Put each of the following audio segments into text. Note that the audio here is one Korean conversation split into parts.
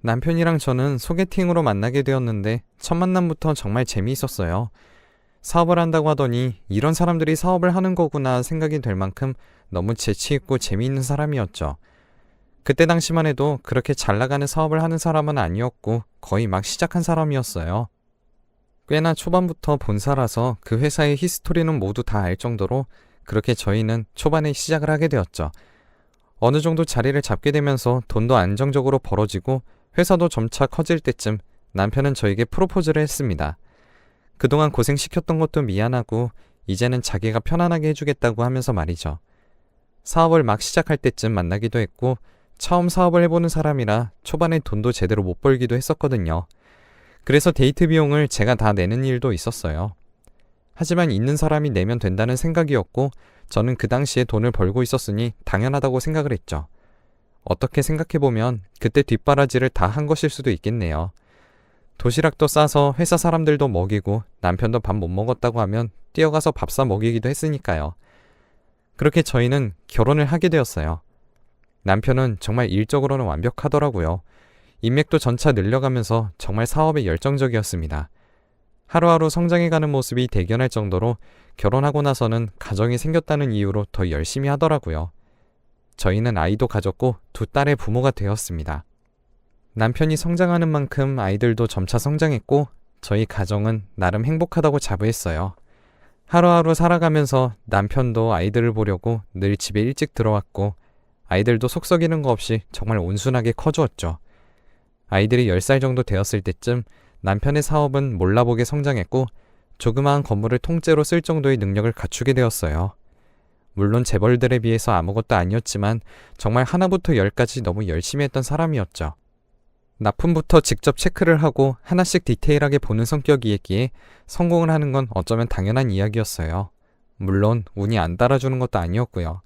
남편이랑 저는 소개팅으로 만나게 되었는데 첫 만남부터 정말 재미있었어요. 사업을 한다고 하더니 이런 사람들이 사업을 하는 거구나 생각이 될 만큼 너무 재치있고 재미있는 사람이었죠. 그때 당시만 해도 그렇게 잘 나가는 사업을 하는 사람은 아니었고 거의 막 시작한 사람이었어요. 꽤나 초반부터 본사라서 그 회사의 히스토리는 모두 다 알 정도로 그렇게 저희는 초반에 시작을 하게 되었죠. 어느 정도 자리를 잡게 되면서 돈도 안정적으로 벌어지고 회사도 점차 커질 때쯤 남편은 저에게 프로포즈를 했습니다. 그동안 고생시켰던 것도 미안하고 이제는 자기가 편안하게 해주겠다고 하면서 말이죠. 사업을 막 시작할 때쯤 만나기도 했고 처음 사업을 해보는 사람이라 초반에 돈도 제대로 못 벌기도 했었거든요. 그래서 데이트 비용을 제가 다 내는 일도 있었어요. 하지만 있는 사람이 내면 된다는 생각이었고 저는 그 당시에 돈을 벌고 있었으니 당연하다고 생각을 했죠. 어떻게 생각해보면 그때 뒷바라지를 다 한 것일 수도 있겠네요. 도시락도 싸서 회사 사람들도 먹이고 남편도 밥 못 먹었다고 하면 뛰어가서 밥 사 먹이기도 했으니까요. 그렇게 저희는 결혼을 하게 되었어요. 남편은 정말 일적으로는 완벽하더라고요. 인맥도 점차 늘려가면서 정말 사업에 열정적이었습니다. 하루하루 성장해가는 모습이 대견할 정도로 결혼하고 나서는 가정이 생겼다는 이유로 더 열심히 하더라고요. 저희는 아이도 가졌고 두 딸의 부모가 되었습니다. 남편이 성장하는 만큼 아이들도 점차 성장했고 저희 가정은 나름 행복하다고 자부했어요. 하루하루 살아가면서 남편도 아이들을 보려고 늘 집에 일찍 들어왔고 아이들도 속 썩이는 거 없이 정말 온순하게 커주었죠. 아이들이 10살 정도 되었을 때쯤 남편의 사업은 몰라보게 성장했고 조그마한 건물을 통째로 쓸 정도의 능력을 갖추게 되었어요. 물론 재벌들에 비해서 아무것도 아니었지만 정말 하나부터 열까지 너무 열심히 했던 사람이었죠. 납품부터 직접 체크를 하고 하나씩 디테일하게 보는 성격이었기에 성공을 하는 건 어쩌면 당연한 이야기였어요. 물론 운이 안 따라주는 것도 아니었고요.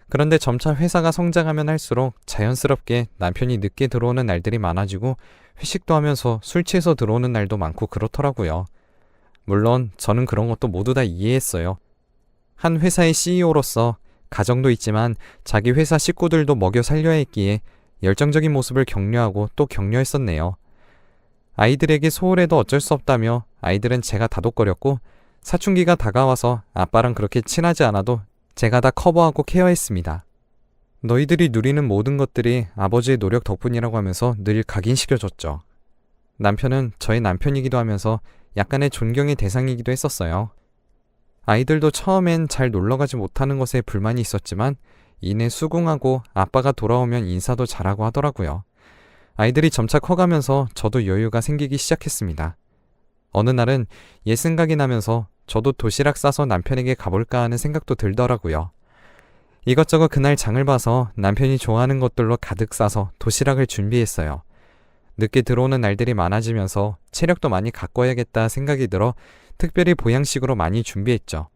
그런데 점차 회사가 성장하면 할수록 자연스럽게 남편이 늦게 들어오는 날들이 많아지고 회식도 하면서 술 취해서 들어오는 날도 많고 그렇더라고요. 물론 저는 그런 것도 모두 다 이해했어요. 한 회사의 CEO로서 가정도 있지만 자기 회사 식구들도 먹여 살려야 했기에 열정적인 모습을 격려하고 또 격려했었네요. 아이들에게 소홀해도 어쩔 수 없다며 아이들은 제가 다독거렸고 사춘기가 다가와서 아빠랑 그렇게 친하지 않아도 제가 다 커버하고 케어했습니다. 너희들이 누리는 모든 것들이 아버지의 노력 덕분이라고 하면서 늘 각인시켜줬죠. 남편은 저의 남편이기도 하면서 약간의 존경의 대상이기도 했었어요. 아이들도 처음엔 잘 놀러가지 못하는 것에 불만이 있었지만 이내 수긍하고 아빠가 돌아오면 인사도 잘하고 하더라고요. 아이들이 점차 커가면서 저도 여유가 생기기 시작했습니다. 어느 날은 옛 생각이 나면서 저도 도시락 싸서 남편에게 가볼까 하는 생각도 들더라고요. 이것저것 그날 장을 봐서 남편이 좋아하는 것들로 가득 싸서 도시락을 준비했어요. 늦게 들어오는 날들이 많아지면서 체력도 많이 가꿔야겠다 생각이 들어 특별히 보양식으로 많이 준비했죠.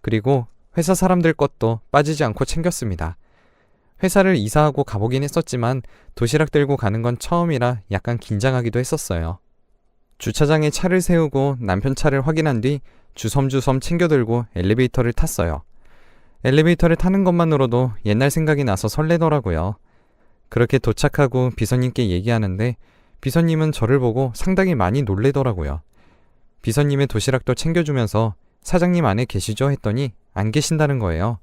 그리고 회사 사람들 것도 빠지지 않고 챙겼습니다. 회사를 이사하고 가보긴 했었지만 도시락 들고 가는 건 처음이라 약간 긴장하기도 했었어요. 주차장에 차를 세우고 남편 차를 확인한 뒤 주섬주섬 챙겨 들고 엘리베이터를 탔어요. 엘리베이터를 타는 것만으로도 옛날 생각이 나서 설레더라고요. 그렇게 도착하고 비서님께 얘기하는데 비서님은 저를 보고 상당히 많이 놀래더라고요. 비서님의 도시락도 챙겨주면서 사장님 안에 계시죠? 했더니 안 계신다는 거예요.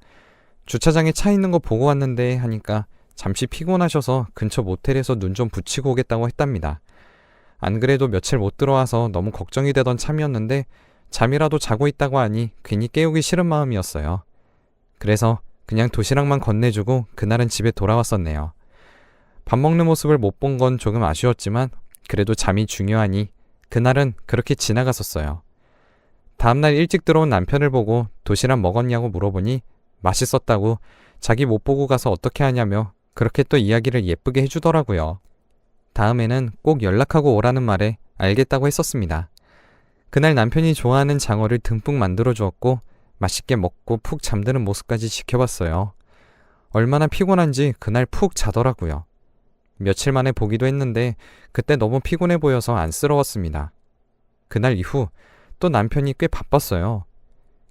주차장에 차 있는 거 보고 왔는데 하니까 잠시 피곤하셔서 근처 모텔에서 눈 좀 붙이고 오겠다고 했답니다. 안 그래도 며칠 못 들어와서 너무 걱정이 되던 참이었는데 잠이라도 자고 있다고 하니 괜히 깨우기 싫은 마음이었어요. 그래서 그냥 도시락만 건네주고 그날은 집에 돌아왔었네요. 밥 먹는 모습을 못 본 건 조금 아쉬웠지만 그래도 잠이 중요하니 그날은 그렇게 지나갔었어요. 다음날 일찍 들어온 남편을 보고 도시락 먹었냐고 물어보니 맛있었다고 자기 못 보고 가서 어떻게 하냐며 그렇게 또 이야기를 예쁘게 해주더라고요. 다음에는 꼭 연락하고 오라는 말에 알겠다고 했었습니다. 그날 남편이 좋아하는 장어를 듬뿍 만들어 주었고 맛있게 먹고 푹 잠드는 모습까지 지켜봤어요. 얼마나 피곤한지 그날 푹 자더라고요. 며칠 만에 보기도 했는데 그때 너무 피곤해 보여서 안쓰러웠습니다. 그날 이후 또 남편이 꽤 바빴어요.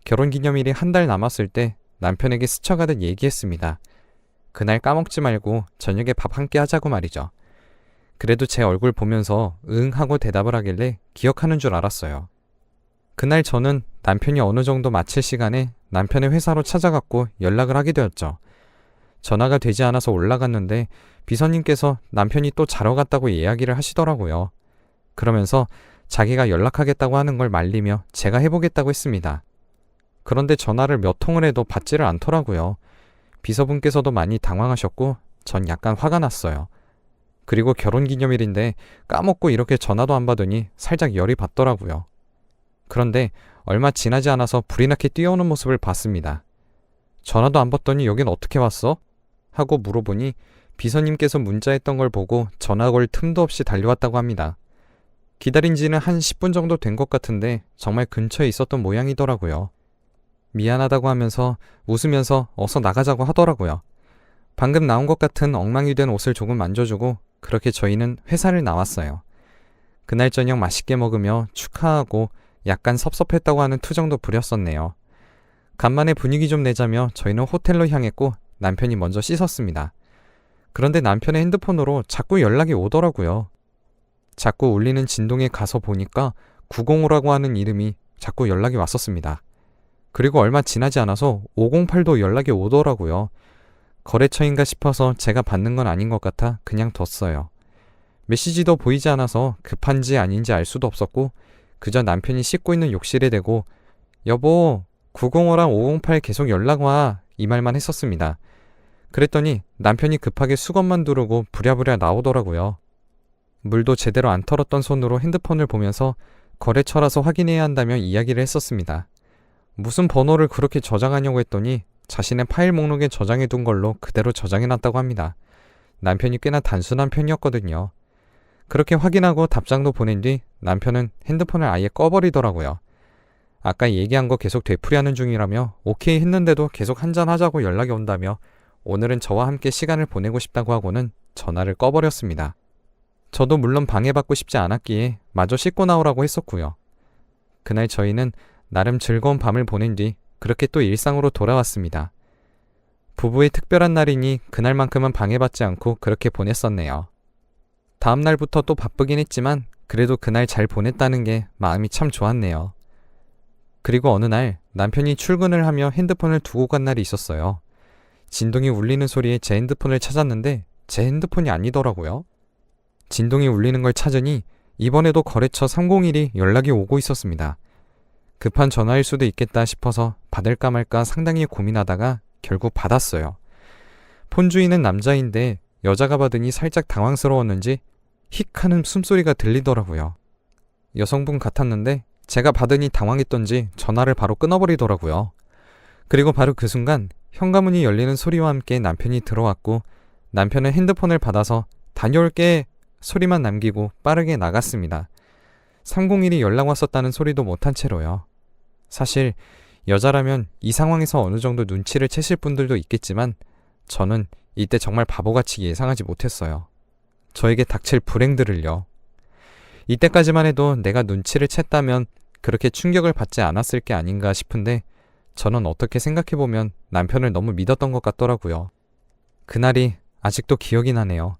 결혼기념일이 한 달 남았을 때 남편에게 스쳐가듯 얘기했습니다. 그날 까먹지 말고 저녁에 밥 함께 하자고 말이죠. 그래도 제 얼굴 보면서 응 하고 대답을 하길래 기억하는 줄 알았어요. 그날 저는 남편이 어느 정도 마칠 시간에 남편의 회사로 찾아갔고 연락을 하게 되었죠. 전화가 되지 않아서 올라갔는데 비서님께서 남편이 또 자러 갔다고 이야기를 하시더라고요. 그러면서 자기가 연락하겠다고 하는 걸 말리며 제가 해보겠다고 했습니다. 그런데 전화를 몇 통을 해도 받지를 않더라고요. 비서분께서도 많이 당황하셨고 전 약간 화가 났어요. 그리고 결혼기념일인데 까먹고 이렇게 전화도 안 받으니 살짝 열이 받더라고요. 그런데 얼마 지나지 않아서 불이 나게 뛰어오는 모습을 봤습니다. 전화도 안 받더니 여긴 어떻게 왔어? 하고 물어보니 비서님께서 문자했던 걸 보고 전화 걸 틈도 없이 달려왔다고 합니다. 기다린 지는 한 10분 정도 된 것 같은데 정말 근처에 있었던 모양이더라고요. 미안하다고 하면서 웃으면서 어서 나가자고 하더라고요. 방금 나온 것 같은 엉망이 된 옷을 조금 만져주고 그렇게 저희는 회사를 나왔어요. 그날 저녁 맛있게 먹으며 축하하고 약간 섭섭했다고 하는 투정도 부렸었네요. 간만에 분위기 좀 내자며 저희는 호텔로 향했고 남편이 먼저 씻었습니다. 그런데 남편의 핸드폰으로 자꾸 연락이 오더라고요. 자꾸 울리는 진동에 가서 보니까 905라고 하는 이름이 자꾸 연락이 왔었습니다. 그리고 얼마 지나지 않아서 508도 연락이 오더라고요. 거래처인가 싶어서 제가 받는 건 아닌 것 같아 그냥 뒀어요. 메시지도 보이지 않아서 급한지 아닌지 알 수도 없었고 그저 남편이 씻고 있는 욕실에 대고 여보 905랑 508 계속 연락 와 이 말만 했었습니다. 그랬더니 남편이 급하게 수건만 두르고 부랴부랴 나오더라고요. 물도 제대로 안 털었던 손으로 핸드폰을 보면서 거래처라서 확인해야 한다며 이야기를 했었습니다. 무슨 번호를 그렇게 저장하냐고 했더니 자신의 파일 목록에 저장해둔 걸로 그대로 저장해놨다고 합니다. 남편이 꽤나 단순한 편이었거든요. 그렇게 확인하고 답장도 보낸 뒤 남편은 핸드폰을 아예 꺼버리더라고요. 아까 얘기한 거 계속 되풀이하는 중이라며 오케이 했는데도 계속 한잔하자고 연락이 온다며 오늘은 저와 함께 시간을 보내고 싶다고 하고는 전화를 꺼버렸습니다. 저도 물론 방해받고 싶지 않았기에 마저 씻고 나오라고 했었고요. 그날 저희는 나름 즐거운 밤을 보낸 뒤 그렇게 또 일상으로 돌아왔습니다. 부부의 특별한 날이니 그날만큼은 방해받지 않고 그렇게 보냈었네요. 다음 날부터 또 바쁘긴 했지만 그래도 그날 잘 보냈다는 게 마음이 참 좋았네요. 그리고 어느 날 남편이 출근을 하며 핸드폰을 두고 간 날이 있었어요. 진동이 울리는 소리에 제 핸드폰을 찾았는데 제 핸드폰이 아니더라고요. 진동이 울리는 걸 찾으니 이번에도 거래처 301이 연락이 오고 있었습니다. 급한 전화일 수도 있겠다 싶어서 받을까 말까 상당히 고민하다가 결국 받았어요. 폰 주인은 남자인데 여자가 받으니 살짝 당황스러웠는지 힉 하는 숨소리가 들리더라고요. 여성분 같았는데 제가 받으니 당황했던지 전화를 바로 끊어버리더라고요. 그리고 바로 그 순간 현관문이 열리는 소리와 함께 남편이 들어왔고 남편은 핸드폰을 받아서 다녀올게 소리만 남기고 빠르게 나갔습니다. 301이 연락 왔었다는 소리도 못한 채로요. 사실 여자라면 이 상황에서 어느 정도 눈치를 채실 분들도 있겠지만 저는 이때 정말 바보같이 예상하지 못했어요. 저에게 닥칠 불행들을요. 이때까지만 해도 내가 눈치를 챘다면 그렇게 충격을 받지 않았을 게 아닌가 싶은데 저는 어떻게 생각해보면 남편을 너무 믿었던 것 같더라고요. 그날이 아직도 기억이 나네요.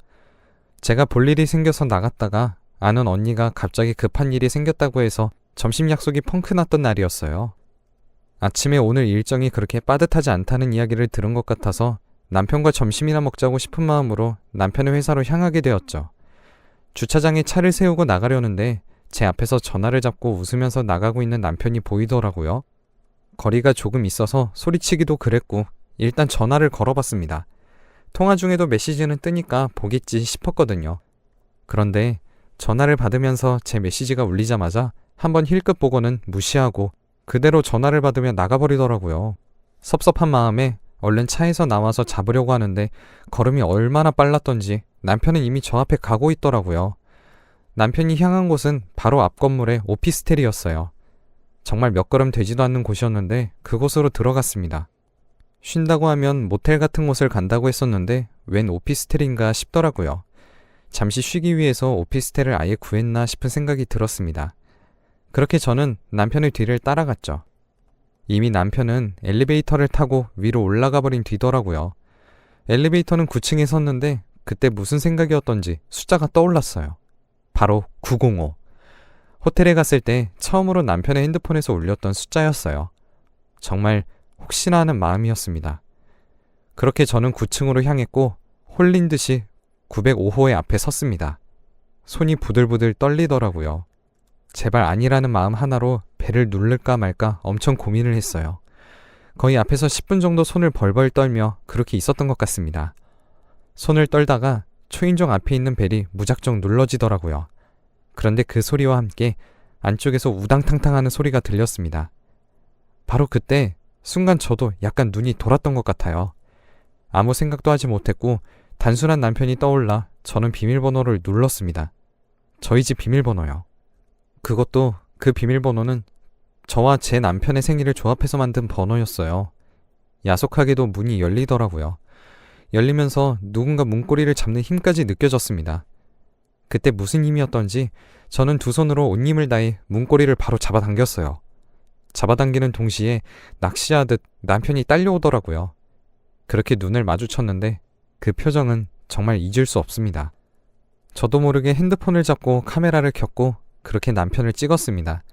제가 볼 일이 생겨서 나갔다가 아는 언니가 갑자기 급한 일이 생겼다고 해서 점심 약속이 펑크 났던 날이었어요. 아침에 오늘 일정이 그렇게 빠듯하지 않다는 이야기를 들은 것 같아서 남편과 점심이나 먹자고 싶은 마음으로 남편의 회사로 향하게 되었죠. 주차장에 차를 세우고 나가려는데 제 앞에서 전화를 잡고 웃으면서 나가고 있는 남편이 보이더라고요. 거리가 조금 있어서 소리치기도 그랬고 일단 전화를 걸어봤습니다. 통화 중에도 메시지는 뜨니까 보겠지 싶었거든요. 그런데 전화를 받으면서 제 메시지가 울리자마자 한번 힐끗 보고는 무시하고 그대로 전화를 받으며 나가버리더라고요. 섭섭한 마음에 얼른 차에서 나와서 잡으려고 하는데 걸음이 얼마나 빨랐던지 남편은 이미 저 앞에 가고 있더라고요. 남편이 향한 곳은 바로 앞 건물의 오피스텔이었어요. 정말 몇 걸음 되지도 않는 곳이었는데 그곳으로 들어갔습니다. 쉰다고 하면 모텔 같은 곳을 간다고 했었는데 웬 오피스텔인가 싶더라고요. 잠시 쉬기 위해서 오피스텔을 아예 구했나 싶은 생각이 들었습니다. 그렇게 저는 남편의 뒤를 따라갔죠. 이미 남편은 엘리베이터를 타고 위로 올라가 버린 뒤더라고요. 엘리베이터는 9층에 섰는데 그때 무슨 생각이었던지 숫자가 떠올랐어요. 바로 905. 호텔에 갔을 때 처음으로 남편의 핸드폰에서 울렸던 숫자였어요. 정말 혹시나 하는 마음이었습니다. 그렇게 저는 9층으로 향했고 홀린 듯이 905호의 앞에 섰습니다. 손이 부들부들 떨리더라고요. 제발 아니라는 마음 하나로 배를 누를까 말까 엄청 고민을 했어요. 거의 앞에서 10분 정도 손을 벌벌 떨며 그렇게 있었던 것 같습니다. 손을 떨다가 초인종 앞에 있는 벨이 무작정 눌러지더라고요. 그런데 그 소리와 함께 안쪽에서 우당탕탕하는 소리가 들렸습니다. 바로 그때 순간 저도 약간 눈이 돌았던 것 같아요. 아무 생각도 하지 못했고 단순한 남편이 떠올라 저는 비밀번호를 눌렀습니다. 저희 집 비밀번호요. 그것도 그 비밀번호는 저와 제 남편의 생일을 조합해서 만든 번호였어요. 야속하게도 문이 열리더라고요. 열리면서 누군가 문고리를 잡는 힘까지 느껴졌습니다. 그때 무슨 힘이었던지 저는 두 손으로 온 힘을 다해 문고리를 바로 잡아당겼어요. 잡아당기는 동시에 낚시하듯 남편이 딸려오더라고요. 그렇게 눈을 마주쳤는데 그 표정은 정말 잊을 수 없습니다. 저도 모르게 핸드폰을 잡고 카메라를 켰고 그렇게 남편을 찍었습니다.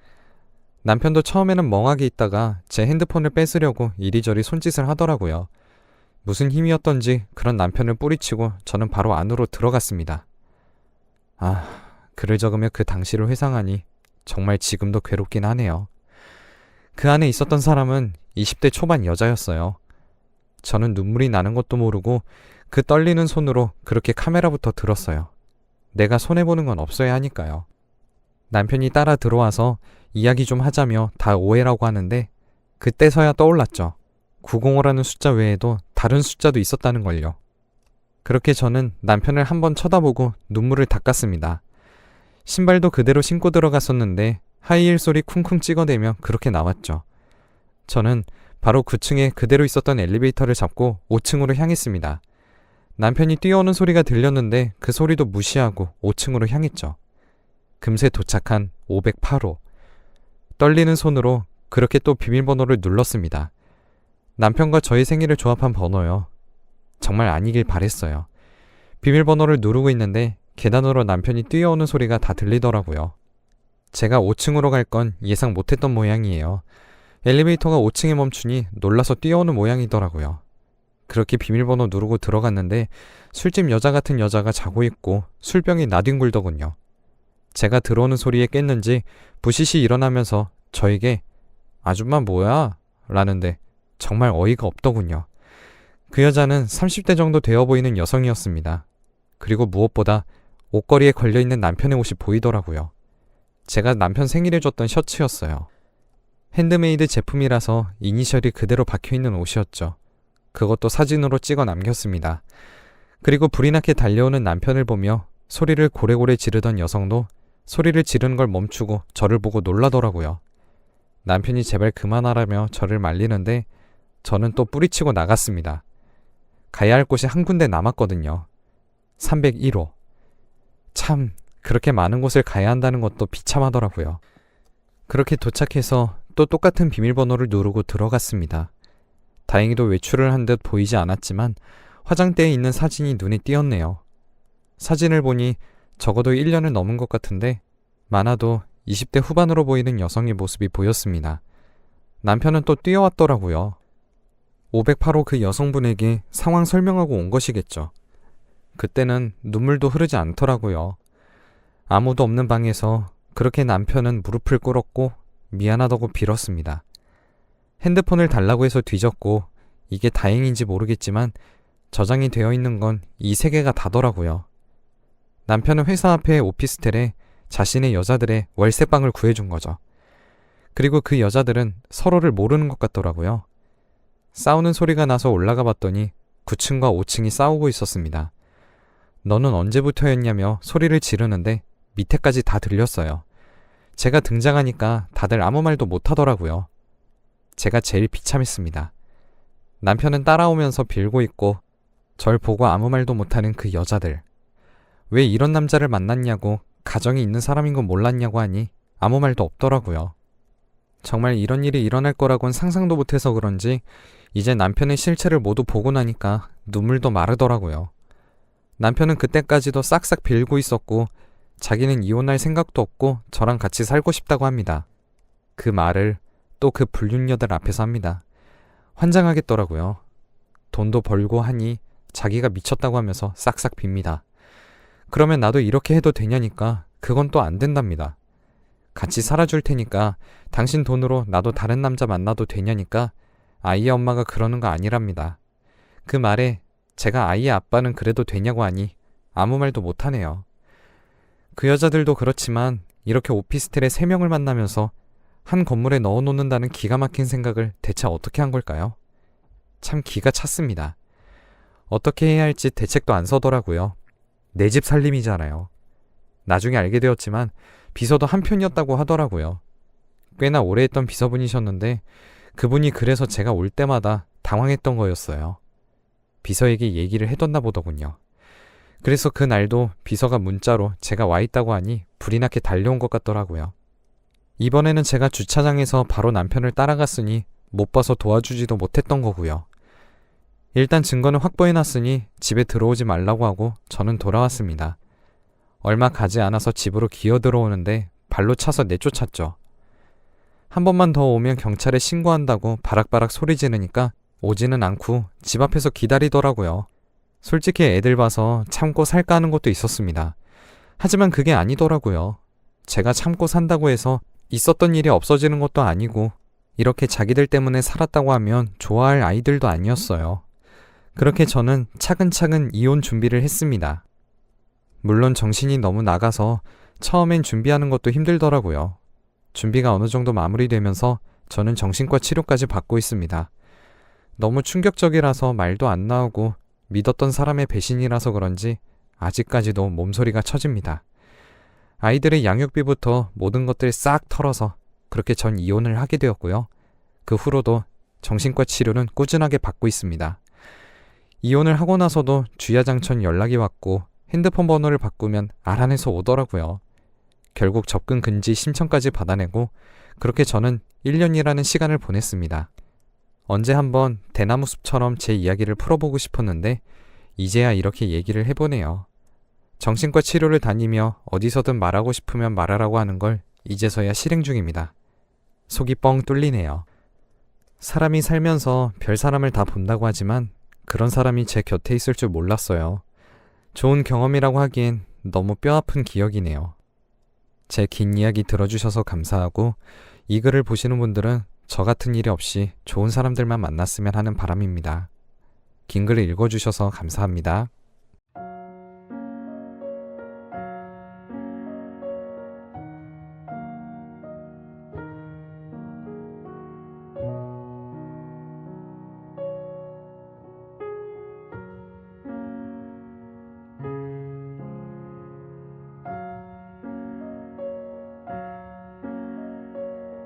남편도 처음에는 멍하게 있다가 제 핸드폰을 뺏으려고 이리저리 손짓을 하더라고요. 무슨 힘이었던지 그런 남편을 뿌리치고 저는 바로 안으로 들어갔습니다. 글을 적으며 그 당시를 회상하니 정말 지금도 괴롭긴 하네요. 그 안에 있었던 사람은 20대 초반 여자였어요. 저는 눈물이 나는 것도 모르고 그 떨리는 손으로 그렇게 카메라부터 들었어요. 내가 손해보는 건 없어야 하니까요. 남편이 따라 들어와서 이야기 좀 하자며 다 오해라고 하는데 그때서야 떠올랐죠. 905라는 숫자 외에도 다른 숫자도 있었다는 걸요. 그렇게 저는 남편을 한번 쳐다보고 눈물을 닦았습니다. 신발도 그대로 신고 들어갔었는데 하이힐 소리 쿵쿵 찍어대며 그렇게 나왔죠. 저는 바로 9층에 그대로 있었던 엘리베이터를 잡고 5층으로 향했습니다. 남편이 뛰어오는 소리가 들렸는데 그 소리도 무시하고 5층으로 향했죠. 금세 도착한 508호. 떨리는 손으로 그렇게 또 비밀번호를 눌렀습니다. 남편과 저의 생일을 조합한 번호요. 정말 아니길 바랬어요. 비밀번호를 누르고 있는데 계단으로 남편이 뛰어오는 소리가 다 들리더라고요. 제가 5층으로 갈 건 예상 못했던 모양이에요. 엘리베이터가 5층에 멈추니 놀라서 뛰어오는 모양이더라고요. 그렇게 비밀번호 누르고 들어갔는데 술집 여자 같은 여자가 자고 있고 술병이 나뒹굴더군요. 제가 들어오는 소리에 깼는지 부시시 일어나면서 저에게 아줌마 뭐야? 라는데 정말 어이가 없더군요. 그 여자는 30대 정도 되어 보이는 여성이었습니다. 그리고 무엇보다 옷걸이에 걸려있는 남편의 옷이 보이더라고요. 제가 남편 생일에 줬던 셔츠였어요. 핸드메이드 제품이라서 이니셜이 그대로 박혀있는 옷이었죠. 그것도 사진으로 찍어 남겼습니다. 그리고 불이 나게 달려오는 남편을 보며 소리를 고래고래 지르던 여성도 소리를 지르는 걸 멈추고 저를 보고 놀라더라고요. 남편이 제발 그만하라며 저를 말리는데 저는 또 뿌리치고 나갔습니다. 가야 할 곳이 한 군데 남았거든요. 301호. 참 그렇게 많은 곳을 가야 한다는 것도 비참하더라고요. 그렇게 도착해서 또 똑같은 비밀번호를 누르고 들어갔습니다. 다행히도 외출을 한 듯 보이지 않았지만 화장대에 있는 사진이 눈에 띄었네요. 사진을 보니 적어도 1년을 넘은 것 같은데 많아도 20대 후반으로 보이는 여성의 모습이 보였습니다. 남편은 또 뛰어왔더라고요. 508호 그 여성분에게 상황 설명하고 온 것이겠죠. 그때는 눈물도 흐르지 않더라고요. 아무도 없는 방에서 그렇게 남편은 무릎을 꿇었고 미안하다고 빌었습니다. 핸드폰을 달라고 해서 뒤졌고 이게 다행인지 모르겠지만 저장이 되어 있는 건 이 세 개가 다더라고요. 남편은 회사 앞에 오피스텔에 자신의 여자들의 월세방을 구해준 거죠. 그리고 그 여자들은 서로를 모르는 것 같더라고요. 싸우는 소리가 나서 올라가 봤더니 9층과 5층이 싸우고 있었습니다. 너는 언제부터였냐며 소리를 지르는데 밑에까지 다 들렸어요. 제가 등장하니까 다들 아무 말도 못하더라고요. 제가 제일 비참했습니다. 남편은 따라오면서 빌고 있고 절 보고 아무 말도 못하는 그 여자들. 왜 이런 남자를 만났냐고 가정이 있는 사람인 건 몰랐냐고 하니 아무 말도 없더라고요. 정말 이런 일이 일어날 거라고는 상상도 못해서 그런지 이제 남편의 실체를 모두 보고 나니까 눈물도 마르더라고요. 남편은 그때까지도 싹싹 빌고 있었고 자기는 이혼할 생각도 없고 저랑 같이 살고 싶다고 합니다. 그 말을 또 그 불륜녀들 앞에서 합니다. 환장하겠더라고요. 돈도 벌고 하니 자기가 미쳤다고 하면서 싹싹 빕니다. 그러면 나도 이렇게 해도 되냐니까 그건 또 안 된답니다. 같이 살아줄 테니까 당신 돈으로 나도 다른 남자 만나도 되냐니까 아이의 엄마가 그러는 거 아니랍니다. 그 말에 제가 아이의 아빠는 그래도 되냐고 하니 아무 말도 못하네요. 그 여자들도 그렇지만 이렇게 오피스텔에 3명을 만나면서 한 건물에 넣어놓는다는 기가 막힌 생각을 대체 어떻게 한 걸까요? 참 기가 찼습니다. 어떻게 해야 할지 대책도 안 서더라고요. 내 집 살림이잖아요. 나중에 알게 되었지만 비서도 한편이었다고 하더라고요. 꽤나 오래 했던 비서분이셨는데 그분이 그래서 제가 올 때마다 당황했던 거였어요. 비서에게 얘기를 해뒀나 보더군요. 그래서 그날도 비서가 문자로 제가 와 있다고 하니 불이 나게 달려온 것 같더라고요. 이번에는 제가 주차장에서 바로 남편을 따라갔으니 못 봐서 도와주지도 못했던 거고요. 일단 증거는 확보해놨으니 집에 들어오지 말라고 하고 저는 돌아왔습니다. 얼마 가지 않아서 집으로 기어 들어오는데 발로 차서 내쫓았죠. 한 번만 더 오면 경찰에 신고한다고 바락바락 소리 지르니까 오지는 않고 집 앞에서 기다리더라고요. 솔직히 애들 봐서 참고 살까 하는 것도 있었습니다. 하지만 그게 아니더라고요. 제가 참고 산다고 해서 있었던 일이 없어지는 것도 아니고 이렇게 자기들 때문에 살았다고 하면 좋아할 아이들도 아니었어요. 그렇게 저는 차근차근 이혼 준비를 했습니다. 물론 정신이 너무 나가서 처음엔 준비하는 것도 힘들더라고요. 준비가 어느 정도 마무리되면서 저는 정신과 치료까지 받고 있습니다. 너무 충격적이라서 말도 안 나오고 믿었던 사람의 배신이라서 그런지 아직까지도 몸소리가 쳐집니다. 아이들의 양육비부터 모든 것들 싹 털어서 그렇게 전 이혼을 하게 되었고요. 그 후로도 정신과 치료는 꾸준하게 받고 있습니다. 이혼을 하고 나서도 주야장천 연락이 왔고 핸드폰 번호를 바꾸면 알아내서 오더라고요. 결국 접근 금지 신청까지 받아내고 그렇게 저는 1년이라는 시간을 보냈습니다. 언제 한번 대나무숲처럼 제 이야기를 풀어보고 싶었는데 이제야 이렇게 얘기를 해보네요. 정신과 치료를 다니며 어디서든 말하고 싶으면 말하라고 하는 걸 이제서야 실행 중입니다. 속이 뻥 뚫리네요. 사람이 살면서 별 사람을 다 본다고 하지만 그런 사람이 제 곁에 있을 줄 몰랐어요. 좋은 경험이라고 하기엔 너무 뼈아픈 기억이네요. 제 긴 이야기 들어주셔서 감사하고 이 글을 보시는 분들은 저 같은 일이 없이 좋은 사람들만 만났으면 하는 바람입니다. 긴 글을 읽어주셔서 감사합니다.